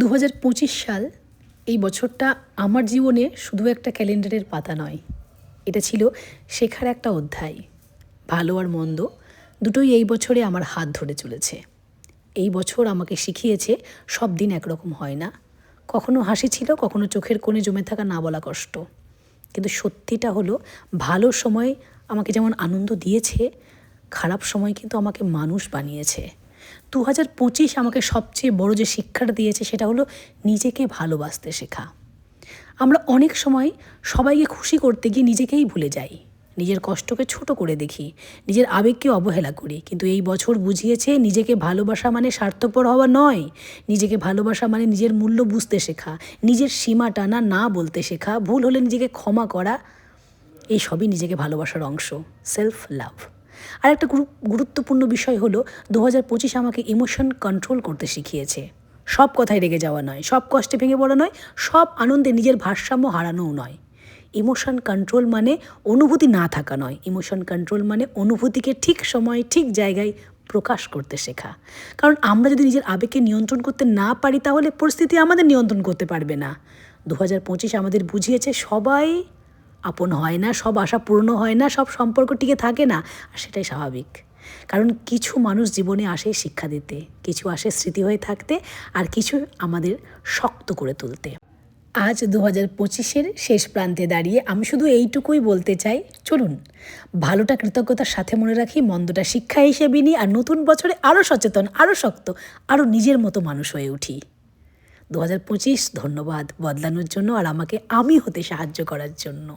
2025 সাল এই বছরটা আমার জীবনে শুধু একটা ক্যালেন্ডারের পাতা নয়, এটা ছিল শেখার একটা অধ্যায়। ভালো আর মন্দ দুটোই এই বছরে আমার হাত ধরে চলেছে। এই বছর আমাকে শিখিয়েছে সব দিন একরকম হয় না। কখনো হাসি ছিল, কখনো চোখের কোণে জমে থাকা না বলা কষ্ট। কিন্তু সত্যিটা হলো, ভালো সময় আমাকে যেমন আনন্দ দিয়েছে, খারাপ সময় কিন্তু আমাকে মানুষ বানিয়েছে। 2025 আমাকে সবচেয়ে বড় যে শিক্ষাটা দিয়েছে সেটা হলো নিজেকে ভালোবাসতে শেখা। আমরা অনেক সময় সবাইকে খুশি করতে গিয়ে নিজেকেই ভুলে যাই, নিজের কষ্টকে ছোট করে দেখি, নিজের আবেগকে অবহেলা করি। কিন্তু এই বছর বুঝিয়েছে নিজেকে ভালোবাসা মানে স্বার্থপর হওয়া নয়। নিজেকে ভালোবাসা মানে নিজের মূল্য বুঝতে শেখা, নিজের সীমা টানা, না বলতে শেখা, ভুল হলে নিজেকে ক্ষমা করা। এই সবই নিজেকে ভালোবাসার অংশ, সেলফ লাভ। আর একটা গুরুত্বপূর্ণ বিষয় হলো 2025 আমাকে ইমোশন কন্ট্রোল করতে শিখিয়েছে। সব কথায় রেগে যাওয়া নয়, সব কষ্টে ভেঙে পড়া নয়, সব আনন্দে নিজের ভারসাম্য হারানোও নয়। ইমোশন কন্ট্রোল মানে অনুভূতি না থাকা নয়, ইমোশন কন্ট্রোল মানে অনুভূতিকে ঠিক সময়ে ঠিক জায়গায় প্রকাশ করতে শেখা। কারণ আমরা যদি নিজের আবেগকে নিয়ন্ত্রণ করতে না পারি, তাহলে পরিস্থিতি আমাদের নিয়ন্ত্রণ করতে পারবে না। 2025 আমাদের বুঝিয়েছে সবাই আপন হয় না, সব আশা পূর্ণ হয় না, সব সম্পর্ক টিকে থাকে না। আর সেটাই স্বাভাবিক, কারণ কিছু মানুষ জীবনে আসে শিক্ষা দিতে, কিছু আসে স্মৃতি হয়ে থাকতে, আর কিছু আমাদের শক্ত করে তুলতে। আজ 2025-এর শেষ প্রান্তে দাঁড়িয়ে আমি শুধু এইটুকুই বলতে চাই, চলুন ভালোটা কৃতজ্ঞতার সাথে মনে রাখি, মন্দটা শিক্ষা হিসেবে নিই, আর নতুন বছরে আরও সচেতন, আরও শক্ত, আরও নিজের মতো মানুষ হয়ে উঠি। 2025 ধন্যবাদ বদলানোর জন্য আর আমাকে আমি হতে সাহায্য করার জন্য।